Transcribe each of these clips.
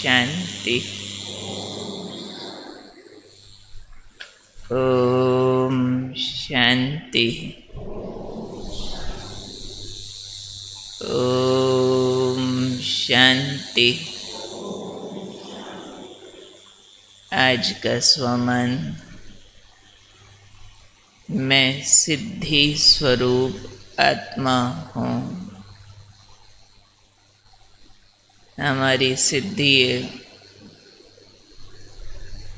शांति। ओम शांति। ओम शांति। आज का स्वमन, मैं सिद्धि स्वरूप आत्मा हूँ। हमारी सिद्धि है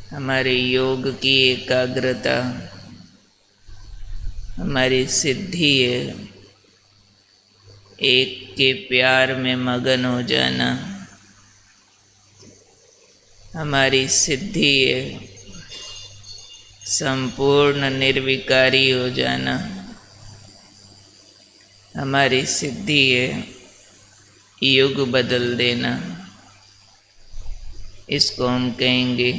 हमारे योग की एकाग्रता, हमारी सिद्धि है एक के प्यार में मगन हो जाना, हमारी सिद्धि है संपूर्ण निर्विकारी हो जाना, हमारी सिद्धि है युग बदल देना। इसको हम कहेंगे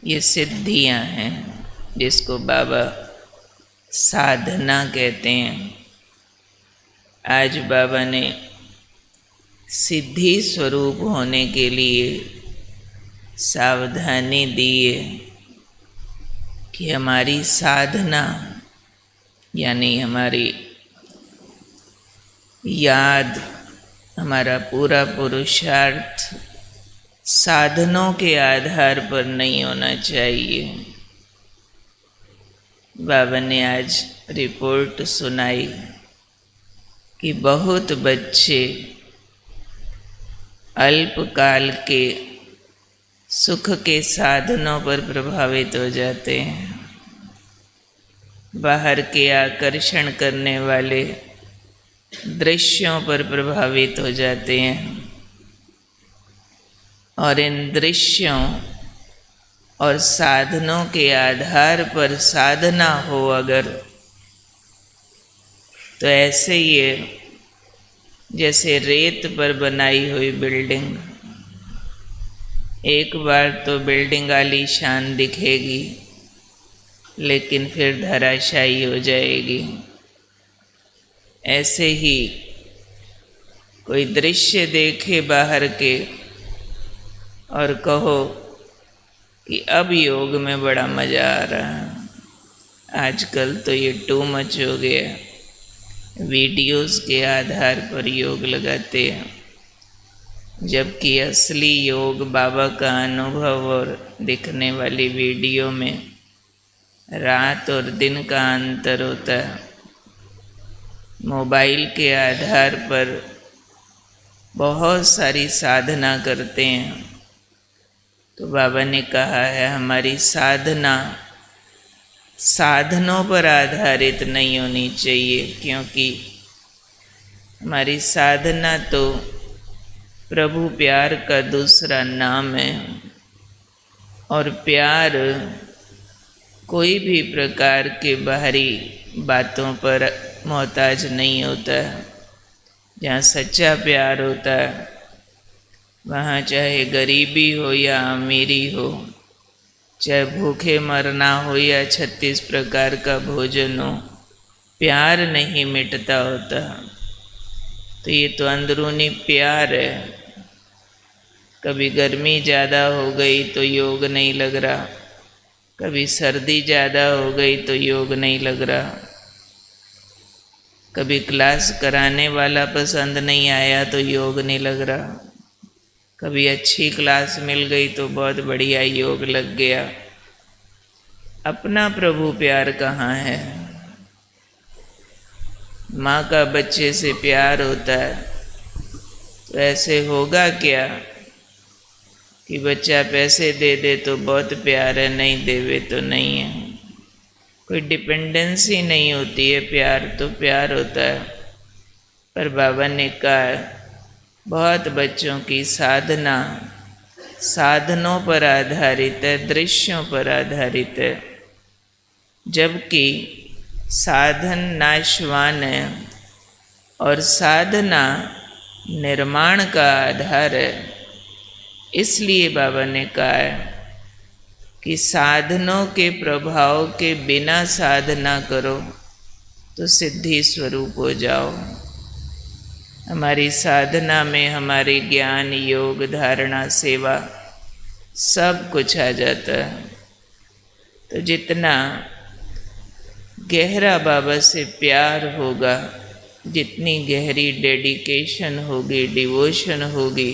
ये सिद्धियां हैं, जिसको बाबा साधना कहते हैं। आज बाबा ने सिद्धि स्वरूप होने के लिए सावधानी दी है कि हमारी साधना यानी हमारी याद, हमारा पूरा पुरुषार्थ साधनों के आधार पर नहीं होना चाहिए। बाबा ने आज रिपोर्ट सुनाई कि बहुत बच्चे अल्पकाल के सुख के साधनों पर प्रभावित हो जाते हैं, बाहर के आकर्षण करने वाले दृश्यों पर प्रभावित हो जाते हैं, और इन दृश्यों और साधनों के आधार पर साधना हो अगर, तो ऐसे ये जैसे रेत पर बनाई हुई बिल्डिंग, एक बार तो बिल्डिंग आलीशान दिखेगी लेकिन फिर धराशायी हो जाएगी। ऐसे ही कोई दृश्य देखे बाहर के और कहो कि अब योग में बड़ा मज़ा आ रहा है, आजकल तो ये टू मच हो गया, वीडियोस के आधार पर योग लगाते हैं, जबकि असली योग बाबा का अनुभव और दिखने वाली वीडियो में रात और दिन का अंतर होता है। मोबाइल के आधार पर बहुत सारी साधना करते हैं, तो बाबा ने कहा है हमारी साधना साधनों पर आधारित नहीं होनी चाहिए, क्योंकि हमारी साधना तो प्रभु प्यार का दूसरा नाम है, और प्यार कोई भी प्रकार के बाहरी बातों पर मोहताज नहीं होता। जहाँ सच्चा प्यार होता है वहाँ चाहे गरीबी हो या अमीरी हो, चाहे भूखे मरना हो या 36 प्रकार का भोजन हो, प्यार नहीं मिटता होता। तो ये तो अंदरूनी प्यार है। कभी गर्मी ज़्यादा हो गई तो योग नहीं लग रहा, कभी सर्दी ज़्यादा हो गई तो योग नहीं लग रहा, कभी क्लास कराने वाला पसंद नहीं आया तो योग नहीं लग रहा, कभी अच्छी क्लास मिल गई तो बहुत बढ़िया योग लग गया। अपना प्रभु प्यार कहाँ है? माँ का बच्चे से प्यार होता है तो ऐसे होगा क्या कि बच्चा पैसे दे दे तो बहुत प्यार है, नहीं देवे तो नहीं है। कोई डिपेंडेंसी नहीं होती है, प्यार तो प्यार होता है। पर बाबा ने कहा बहुत बच्चों की साधना साधनों पर आधारित है, दृश्यों पर आधारित है, जबकि साधन नाशवान है और साधना निर्माण का आधार है। इसलिए बाबा ने कहा है कि साधनों के प्रभाव के बिना साधना करो तो सिद्धि स्वरूप हो जाओ। हमारी साधना में हमारे ज्ञान, योग, धारणा, सेवा सब कुछ आ जाता है। तो जितना गहरा बाबा से प्यार होगा, जितनी गहरी डेडिकेशन होगी, डिवोशन होगी,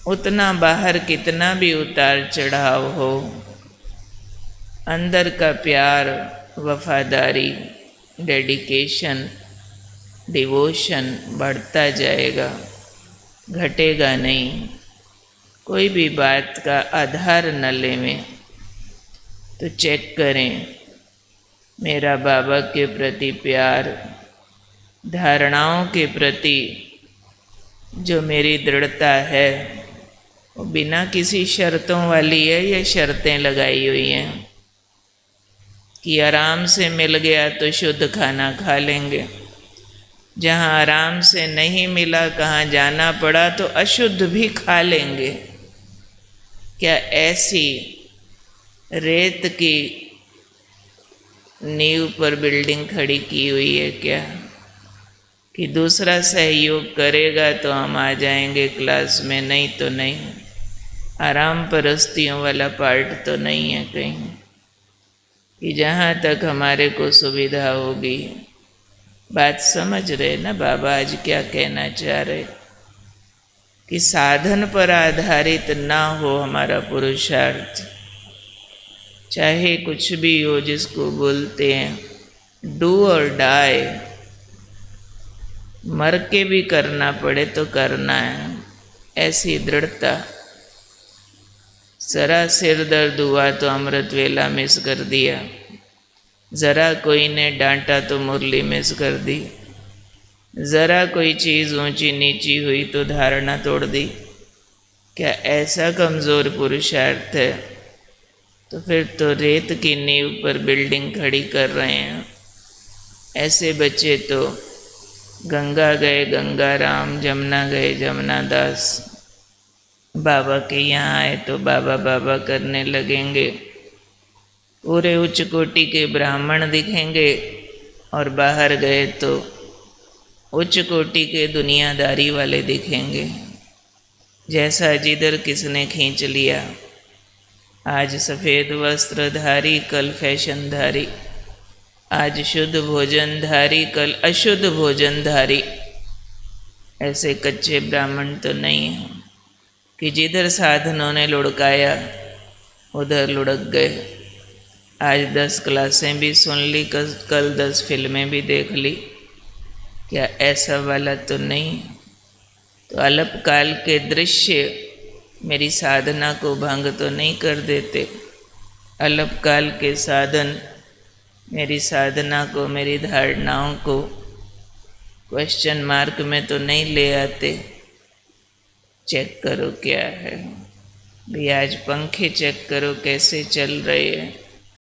उतना बाहर कितना भी उतार चढ़ाव हो, अंदर का प्यार, वफादारी, डेडिकेशन, डिवोशन बढ़ता जाएगा, घटेगा नहीं। कोई भी बात का आधार न लेवें तो चेक करें मेरा बाबा के प्रति प्यार, धारणाओं के प्रति जो मेरी दृढ़ता है वो बिना किसी शर्तों वाली है या शर्तें लगाई हुई हैं कि आराम से मिल गया तो शुद्ध खाना खा लेंगे, जहाँ आराम से नहीं मिला, कहाँ जाना पड़ा तो अशुद्ध भी खा लेंगे। क्या ऐसी रेत की नींव पर बिल्डिंग खड़ी की हुई है क्या कि दूसरा सहयोग करेगा तो हम आ जाएंगे क्लास में, नहीं तो नहीं। आराम परस्तियों वाला पार्ट तो नहीं है कहीं कि जहाँ तक हमारे को सुविधा होगी। बात समझ रहे ना बाबा आज क्या कहना चाह रहे कि साधन पर आधारित ना हो हमारा पुरुषार्थ, चाहे कुछ भी हो, जिसको बोलते हैं डू और डाई, मर के भी करना पड़े तो करना है, ऐसी दृढ़ता। जरा सिर दर्द हुआ तो अमृत वेला मिस कर दिया, ज़रा कोई ने डांटा तो मुरली मिस कर दी, ज़रा कोई चीज़ ऊंची नीची हुई तो धारणा तोड़ दी। क्या ऐसा कमज़ोर पुरुषार्थ है? तो फिर तो रेत की नींव पर बिल्डिंग खड़ी कर रहे हैं। ऐसे बच्चे तो गंगा गए गंगा राम, जमुना गए जमुना दास, बाबा के यहाँ आए तो बाबा बाबा करने लगेंगे। पूरे उच्च कोटि के ब्राह्मण दिखेंगे और बाहर गए तो उच्च कोटि के दुनियादारी वाले दिखेंगे। जैसा जिधर किसने खींच लिया, आज सफ़ेद वस्त्रधारी कल फैशनधारी, आज शुद्ध भोजनधारी कल अशुद्ध भोजनधारी। ऐसे कच्चे ब्राह्मण तो नहीं हैं कि जिधर साधनों ने लुढ़काया उधर लुढ़क गए। आज 10 क्लासें भी सुन ली, कल 10 फिल्में भी देख ली। क्या ऐसा वाला तो नहीं? तो अल्पकाल के दृश्य मेरी साधना को भंग तो नहीं कर देते? अल्पकाल के साधन मेरी साधना को, मेरी धारणाओं को क्वेश्चन मार्क में तो नहीं ले आते? चेक करो क्या है भी। आज पंखे चेक करो कैसे चल रहे हैं।